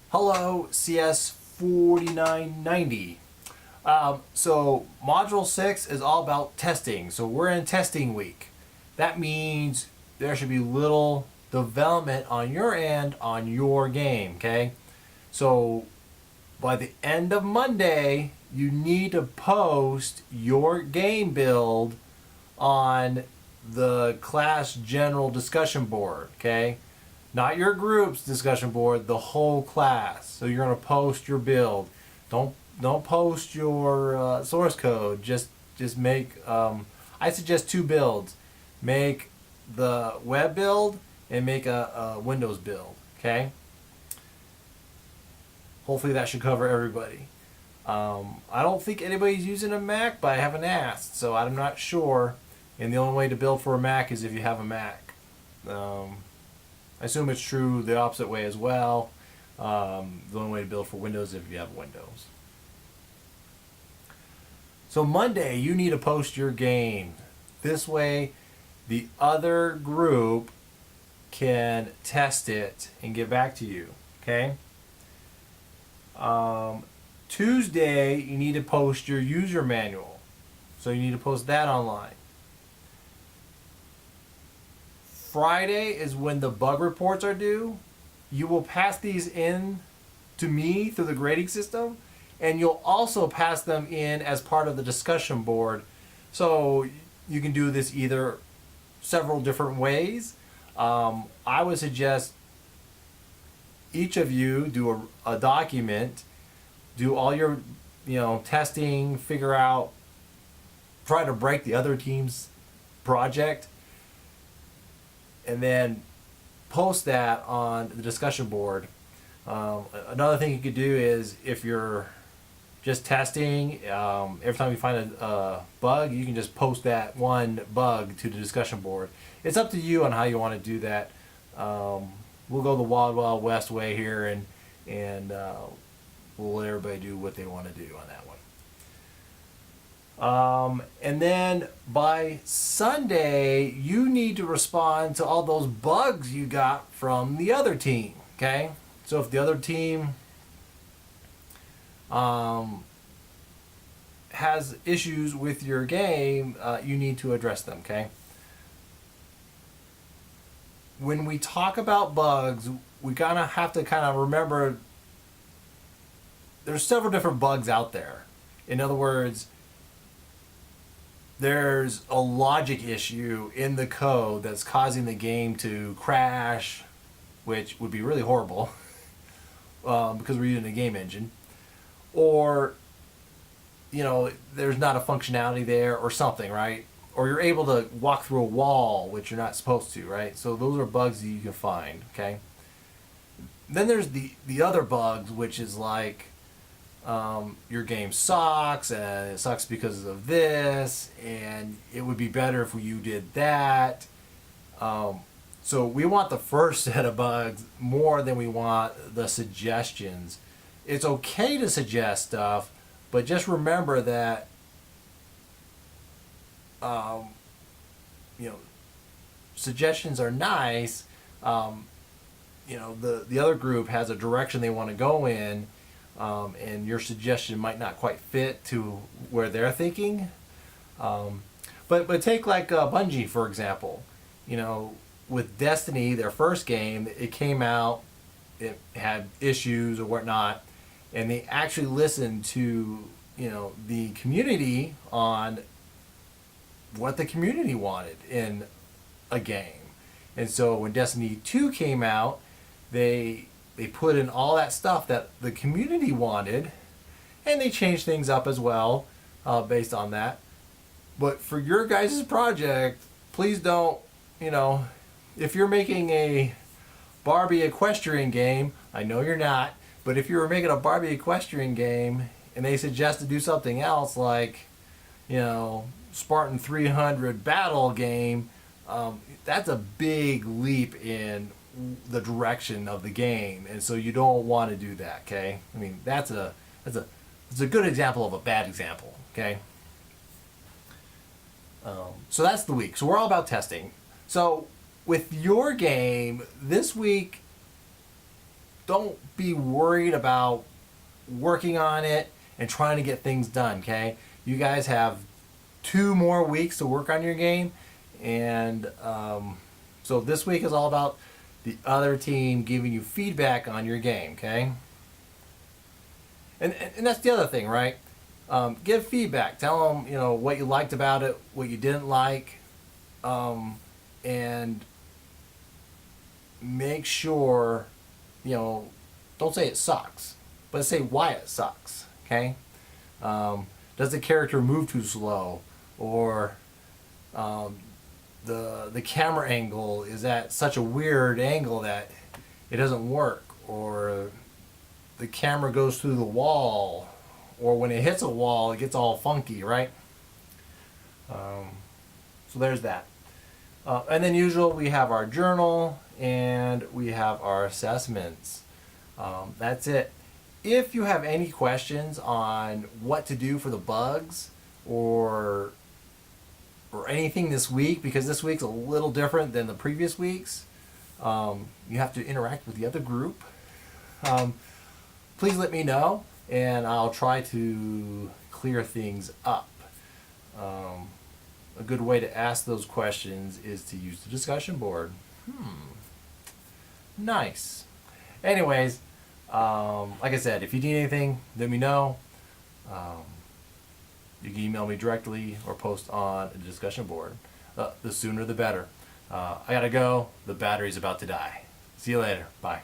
Hello, CS4990. So Module 6 is all about testing. So we're in testing week. That means there should be little development on your end on your game, okay? So by the end of Monday, you need to post your game build on the class general discussion board, okay? Not your group's discussion board, the whole class. So you're going to post your build. Don't post your source code. Just make. I suggest two builds. Make the web build and make a Windows build. Okay. Hopefully that should cover everybody. I don't think anybody's using a Mac, but I haven't asked, so I'm not sure. And the only way to build for a Mac is if you have a Mac. I assume it's true the opposite way as well. The only way to build for Windows is if you have Windows. So Monday, you need to post your game. This way, the other group can test it and get back to you. Okay? Tuesday, you need to post your user manual. So you need to post that online. Friday is when the bug reports are due. You will pass these in to me through the grading system, and you'll also pass them in as part of the discussion board. So you can do this either several different ways. I would suggest each of you do a document, do all your testing, figure out, try to break the other team's project, and then post that on the discussion board. Another thing you could do is if you're just testing, every time you find a bug, you can just post that one bug to the discussion board. It's up to you on how you want to do that. We'll go the Wild Wild West way here, and we'll let everybody do what they want to do on that one. And then by Sunday, you need to respond to all those bugs you got from the other team. Okay? So if the other team has issues with your game, you need to address them. Okay? When we talk about bugs, we kind of have to remember there's several different bugs out there. In other words, there's a logic issue in the code that's causing the game to crash, which would be really horrible because we're using a game engine. Or, there's not a functionality there or something, right? Or you're able to walk through a wall, which you're not supposed to, right? So those are bugs that you can find, okay? Then there's the other bugs, which is like, your game sucks, and it sucks because of this, and it would be better if you did that. So we want the first set of bugs more than we want the suggestions. It's okay to suggest stuff, but just remember that suggestions are nice. The other group has a direction they want to go in, and your suggestion might not quite fit to where they're thinking. But take like Bungie, for example. With Destiny, their first game, it came out, it had issues or whatnot, and they actually listened to the community on what the community wanted in a game. And so when Destiny 2 came out, they put in all that stuff that the community wanted, and they changed things up as well based on that. But for your guys' project, please don't, if you're making a Barbie equestrian game, I know you're not, but if you were making a Barbie equestrian game and they suggest to do something else like, Spartan 300 battle game, that's a big leap in the direction of the game, and so you don't want to do that. Okay, I mean that's a good example of a bad example. Okay, so that's the week. So we're all about testing. So with your game this week, don't be worried about working on it and trying to get things done, okay? You guys have 2 more weeks to work on your game, and so this week is all about the other team giving you feedback on your game, okay? And that's the other thing, right? Give feedback. Tell them, you know, what you liked about it, what you didn't like, and make sure, you know, don't say it sucks, but say why it sucks, okay? Does the character move too slow, or the camera angle is at such a weird angle that it doesn't work, or the camera goes through the wall, or when it hits a wall it gets all funky, right? So there's that. And then usually we have our journal and we have our assessments. That's it. If you have any questions on what to do for the bugs or anything this week, because this week's a little different than the previous weeks, you have to interact with the other group. Please let me know, and I'll try to clear things up. A good way to ask those questions is to use the discussion board. Nice. Anyways, like I said, if you need anything, let me know. You can email me directly or post on the discussion board. The sooner the better. I gotta go. The battery's about to die. See you later. Bye.